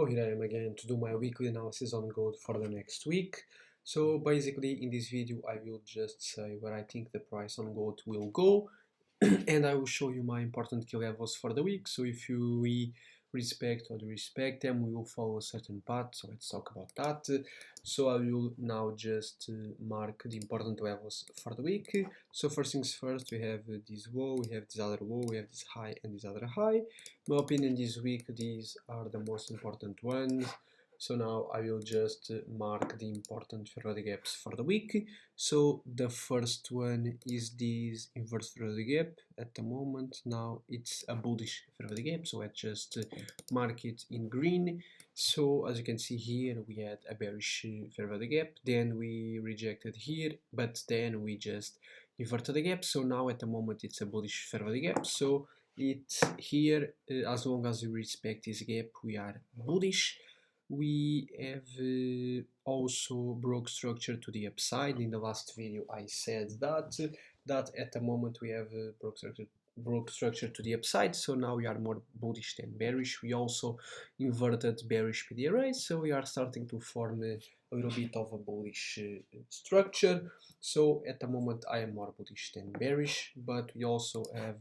here I am again to do my weekly analysis on gold for the next week. So basically in this video I will just say where I think the price on gold will go and I will show you my important key levels for the week. So if we respect or respect them, we will follow a certain path. So let's talk about that. So I will now just mark the important levels for the week. So first things first, we have this low, we have this other low, we have this high and this other high. In my opinion, this week these are the most important ones. So now I will just mark the important fair value gaps for the week. So the first one is this inverse fair value gap. At the moment now it's a bullish fair value gap, so let's just mark it in green. So as you can see here, we had a bearish fair value gap, then we rejected here, but then we just inverted the gap. So now at the moment it's a bullish fair value gap. So it's here, as long as we respect this gap, we are bullish. We have also broke structure to the upside. In the last video I said that at the moment we have broke structure to the upside, so now we are more bullish than bearish. We also inverted bearish PD arrays, so we are starting to form a little bit of a bullish structure. So at the moment I am more bullish than bearish, but we also have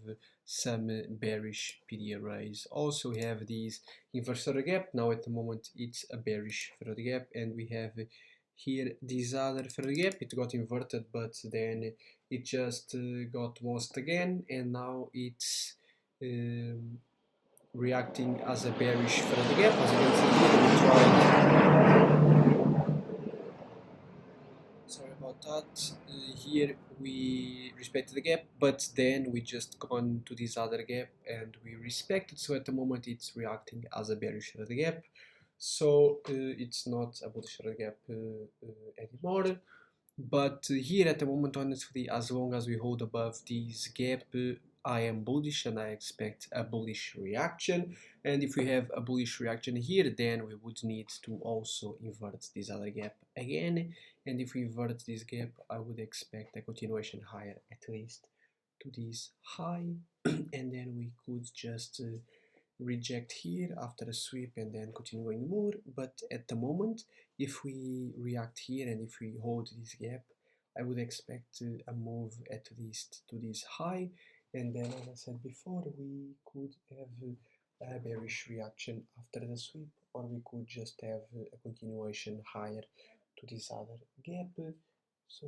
some bearish PD arrays. Also we have these inverse fair gap. Now at the moment it's a bearish fair gap, and we have here this other fair gap. It got inverted, but then it just got lost again, and now it's reacting as a bearish fair gap. As you can see here, we tried. Sorry about that. Here we respected the gap, but then we just gone to this other gap and we respected. So at the moment it's reacting as a bearish fair gap. So it's not a bullish fair gap anymore. But here at the moment, honestly, as long as we hold above this gap, I am bullish and I expect a bullish reaction. And if we have a bullish reaction here, then we would need to also invert this other gap again. And if we invert this gap, I would expect a continuation higher, at least to this high. And then we could just reject here after a sweep and then continuing more. But at the moment, if we react here and if we hold this gap, I would expect a move at least to this high, and then as I said before, we could have a bearish reaction after the sweep, or we could just have a continuation higher to this other gap. So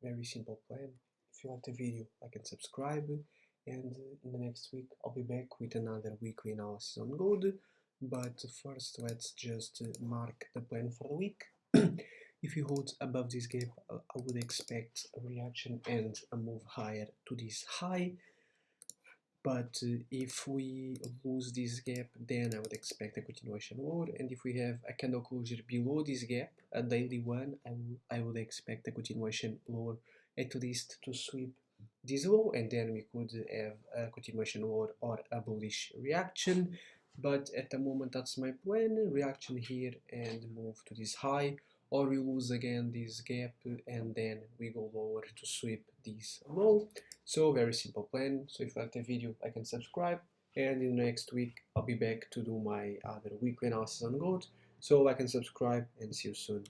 very simple plan. If you like the video, like and subscribe, and in the next week I'll be back with another weekly analysis on gold. But first let's just mark the plan for the week. If you hold above this gap, I would expect a reaction and a move higher to this high. But if we lose this gap, then I would expect a continuation lower. And if we have a candle closure below this gap, a daily one, I would expect a continuation lower, at least to sweep this low, and then we could have a continuation lower or a bullish reaction. But at the moment that's my plan: reaction here and move to this high, or we lose again this gap and then we go lower to sweep this low. So very simple plan. So if you like the video, like and subscribe, and in the next week I'll be back to do my other weekly analysis on gold. So like and subscribe, and see you soon.